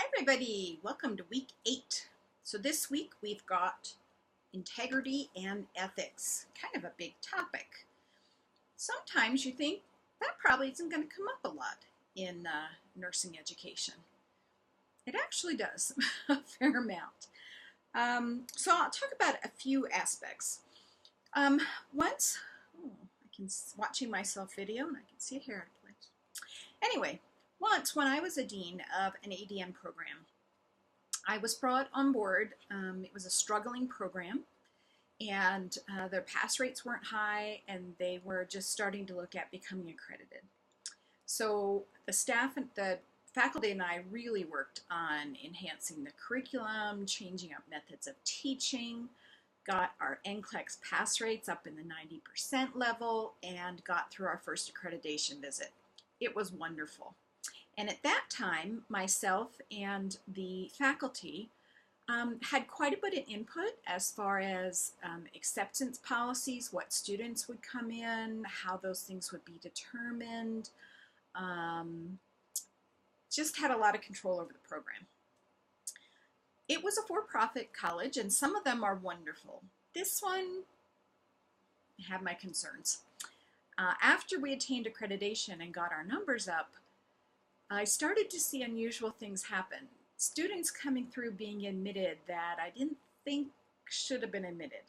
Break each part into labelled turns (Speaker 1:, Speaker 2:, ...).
Speaker 1: Hi everybody, welcome to week 8. So this week we've got integrity and ethics, kind of a big topic. Sometimes you think that probably isn't going to come up a lot in nursing education. It actually does, a fair amount. So I'll talk about a few aspects. Once, watching myself video and I can see it here. Anyway, once when I was a dean of an ADN program, I was brought on board. It was a struggling program, and their pass rates weren't high, and they were just starting to look at becoming accredited. So the staff and the faculty and I really worked on enhancing the curriculum, changing up methods of teaching, got our NCLEX pass rates up in the 90% level, and got through our first accreditation visit. It was wonderful. And at that time, myself and the faculty had quite a bit of input as far as acceptance policies, what students would come in, how those things would be determined. Just had a lot of control over the program. It was a for-profit college, and some of them are wonderful. This one, I have my concerns. After we attained accreditation and got our numbers up, I started to see unusual things happen. Students coming through being admitted that I didn't think should have been admitted.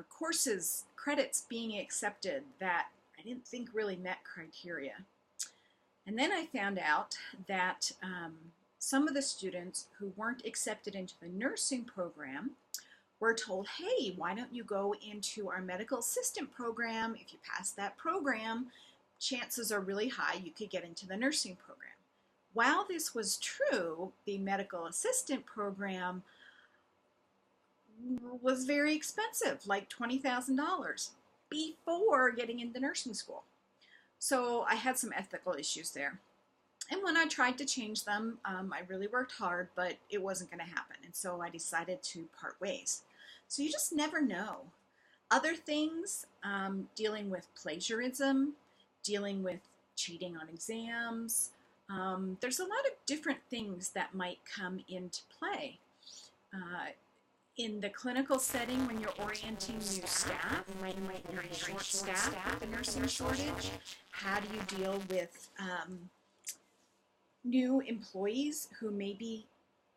Speaker 1: Courses, credits being accepted that I didn't think really met criteria. And then I found out that some of the students who weren't accepted into the nursing program were told, hey, why don't you go into our medical assistant program? If you pass that program, chances are really high you could get into the nursing program. While this was true, the medical assistant program was very expensive, like $20,000 before getting into nursing school. So I had some ethical issues there. And when I tried to change them, I really worked hard, but it wasn't going to happen. And so I decided to part ways. So you just never know. Other things, dealing with plagiarism, dealing with cheating on exams. There's a lot of different things that might come into play. In the clinical setting, when you're orienting new staff, you might be short staff with the nursing shortage. How do you deal with new employees who maybe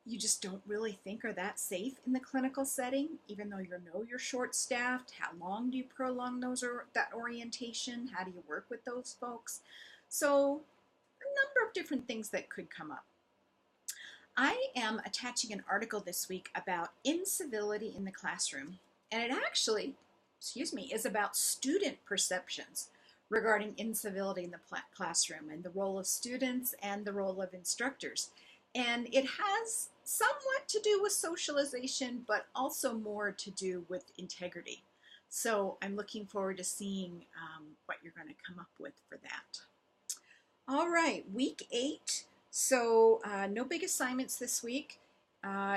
Speaker 1: you just don't really think are that safe in the clinical setting, even though you know you're short-staffed? How long do you prolong that orientation? How do you work with those folks? So a number of different things that could come up. I am attaching an article this week about incivility in the classroom, and it actually, is about student perceptions regarding incivility in the classroom and the role of students and the role of instructors. And it has somewhat to do with socialization, but also more to do with integrity. So I'm looking forward to seeing what you're going to come up with for that. All right, week 8. So no big assignments this week.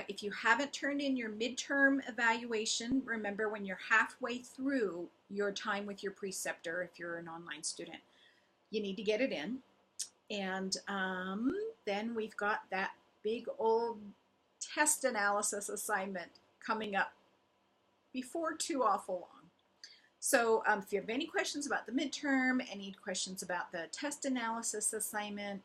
Speaker 1: If you haven't turned in your midterm evaluation, remember when you're halfway through your time with your preceptor, if you're an online student, you need to get it in. And then we've got that big old test analysis assignment coming up before too awful long. So if you have any questions about the midterm, any questions about the test analysis assignment,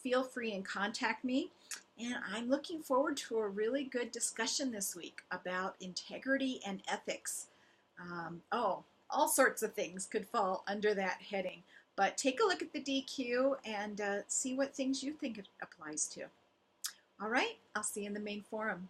Speaker 1: feel free and contact me. And I'm looking forward to a really good discussion this week about integrity and ethics. All sorts of things could fall under that heading. But take a look at the DQ and see what things you think it applies to. All right, I'll see you in the main forum.